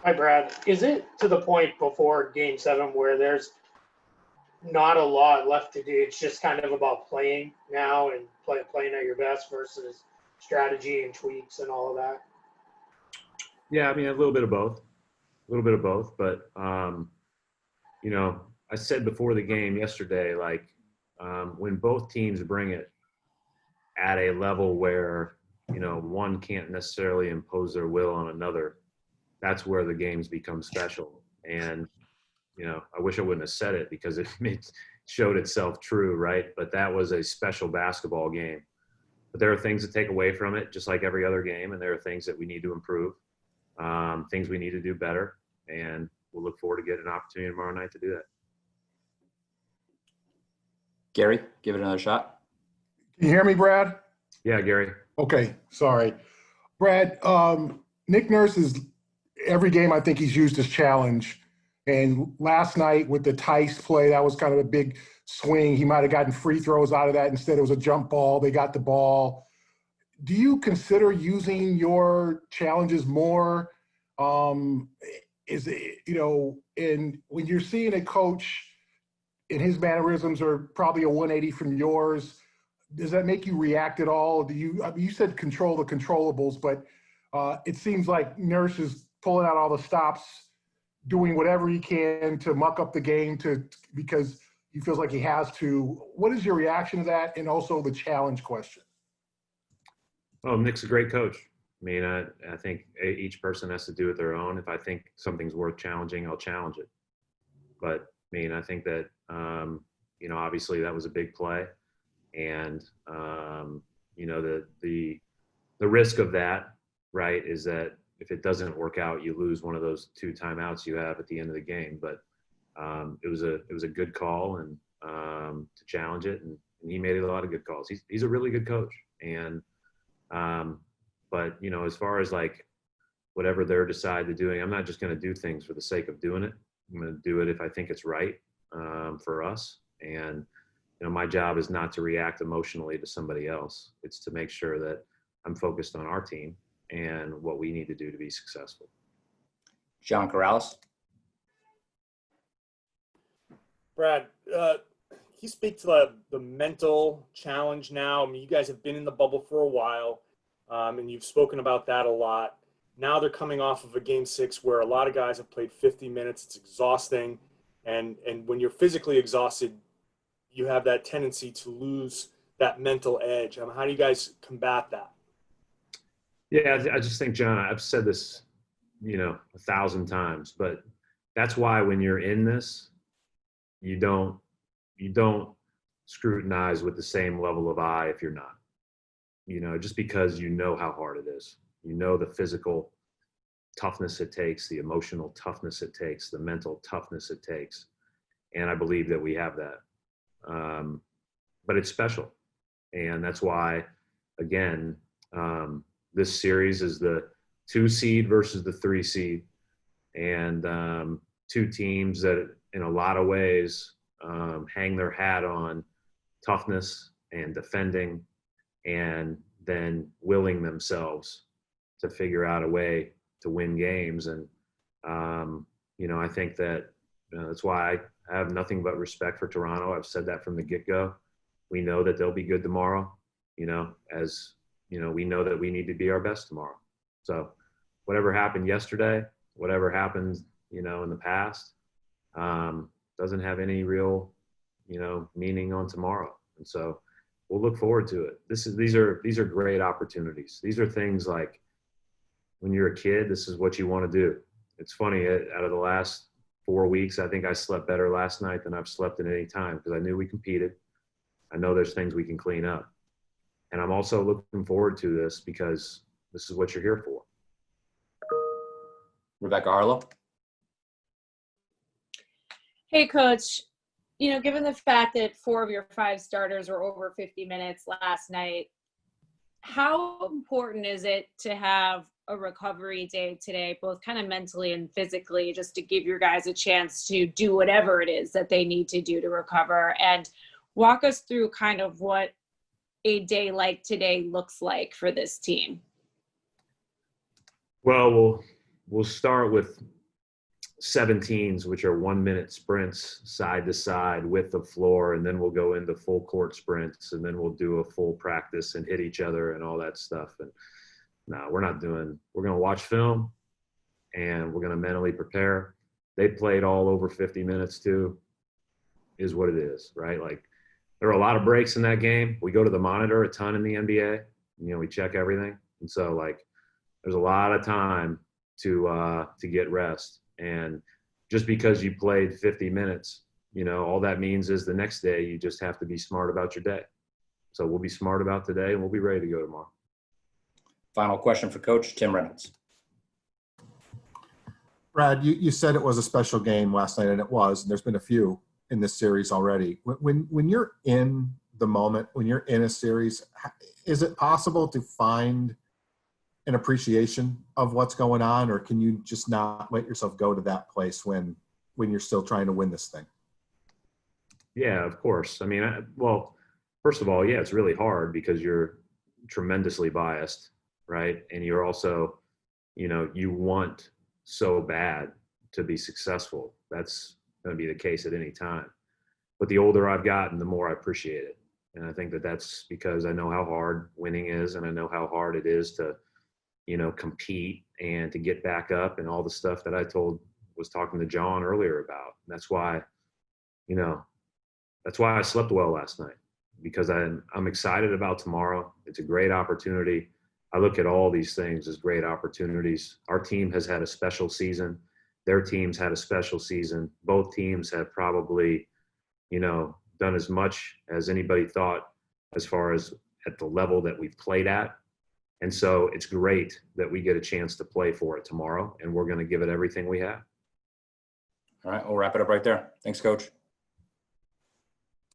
Hi, Brad. Is it to the point before Game 7 where there's not a lot left to do? It's just kind of about playing now and playing at your best versus strategy and tweaks and all of that? Yeah, I mean, a little bit of both. A little bit of both. But, I said before the game yesterday, like, when both teams bring it at a level where, one can't necessarily impose their will on another, that's where the games become special. And, I wish I wouldn't have said it because it showed itself true, right? But that was a special basketball game. But there are things to take away from it, just like every other game, and there are things that we need to improve, things we need to do better, and we'll look forward to getting an opportunity tomorrow night to do that. Gary, give it another shot. Can you hear me, Brad? Yeah, Gary. Okay, sorry. Brad, Nick Nurse is, every game I think he's used his challenge. And last night with the Tice play, that was kind of a big swing. He might have gotten free throws out of that. Instead, it was a jump ball. They got the ball. Do you consider using your challenges more? Is it, and when you're seeing a coach and his mannerisms are probably a 180 from yours, does that make you react at all? You said control the controllables, but it seems like Nurse is pulling out all the stops, doing whatever he can to muck up the game because he feels like he has to. What is your reaction to that, and also the challenge question? Well, Nick's a great coach. I mean, I think each person has to do it their own. If I think something's worth challenging, I'll challenge it. But, I mean, I think that, obviously that was a big play. And, the risk of that, right, is that if it doesn't work out, you lose one of those 2 timeouts you have at the end of the game. But it was a good call and to challenge it, and he made a lot of good calls. He's a really good coach. And but as far as like whatever they're decided doing, I'm not just going to do things for the sake of doing it. I'm going to do it if I think it's right for us. And my job is not to react emotionally to somebody else. It's to make sure that I'm focused on our team and what we need to do to be successful. John Corrales. Brad, can you speak to the mental challenge now? I mean, you guys have been in the bubble for a while, and you've spoken about that a lot. Now they're coming off of a Game 6 where a lot of guys have played 50 minutes. It's exhausting. And when you're physically exhausted, you have that tendency to lose that mental edge. How do you guys combat that? Yeah, I just think, John, I've said this, 1,000 times, but that's why when you're in this, you don't scrutinize with the same level of eye if you're not, just because how hard it is, the physical toughness it takes, the emotional toughness it takes, the mental toughness it takes. And I believe that we have that. But it's special. And that's why, again, this series is the 2 seed versus the 3 seed, and 2 teams that in a lot of ways hang their hat on toughness and defending and then willing themselves to figure out a way to win games. And, I think that that's why I have nothing but respect for Toronto. I've said that from the get-go. We know that they'll be good tomorrow, as we know that we need to be our best tomorrow. So whatever happened yesterday, whatever happened, in the past, doesn't have any real, meaning on tomorrow. And so we'll look forward to it. These are great opportunities. These are things like when you're a kid, this is what you want to do. It's funny, out of the last 4 weeks, I think I slept better last night than I've slept at any time because I knew we competed. I know there's things we can clean up. And I'm also looking forward to this because this is what you're here for. Rebecca Harlow. Hey, Coach. Given the fact that 4 of your 5 starters were over 50 minutes last night, how important is it to have a recovery day today, both kind of mentally and physically, just to give your guys a chance to do whatever it is that they need to do to recover? And walk us through kind of what a day like today looks like for this team. Well, we'll start with 17s, which are 1 minute sprints side to side with the floor. And then we'll go into full court sprints, and then we'll do a full practice and hit each other and all that stuff. And no, we're going to watch film and we're going to mentally prepare. They played all over 50 minutes too, is what it is, right? Like, there are a lot of breaks in that game. We go to the monitor a ton in the NBA. We check everything. And so, like, there's a lot of time to get rest. And just because you played 50 minutes, all that means is the next day you just have to be smart about your day. So we'll be smart about today, and we'll be ready to go tomorrow. Final question for Coach Tim Reynolds. Brad, you said it was a special game last night, and it was. And there's been a few in this series already. When you're in the moment, when you're in a series, is it possible to find an appreciation of what's going on, or can you just not let yourself go to that place when you're still trying to win this thing? Yeah, of course. I mean, well, first of all, yeah, it's really hard because you're tremendously biased, right? And you're also, you want so bad to be successful. That's going to be the case at any time. But the older I've gotten, the more I appreciate it. And I think that that's because I know how hard winning is, and I know how hard it is to, compete and to get back up, and all the stuff that I was talking to John earlier about. And that's why I slept well last night, because I'm excited about tomorrow. It's a great opportunity. I look at all these things as great opportunities. Our team has had a special season. Their teams had a special season. Both teams have probably, done as much as anybody thought as far as at the level that we've played at. And so it's great that we get a chance to play for it tomorrow, and we're going to give it everything we have. All right, we'll wrap it up right there. Thanks, Coach.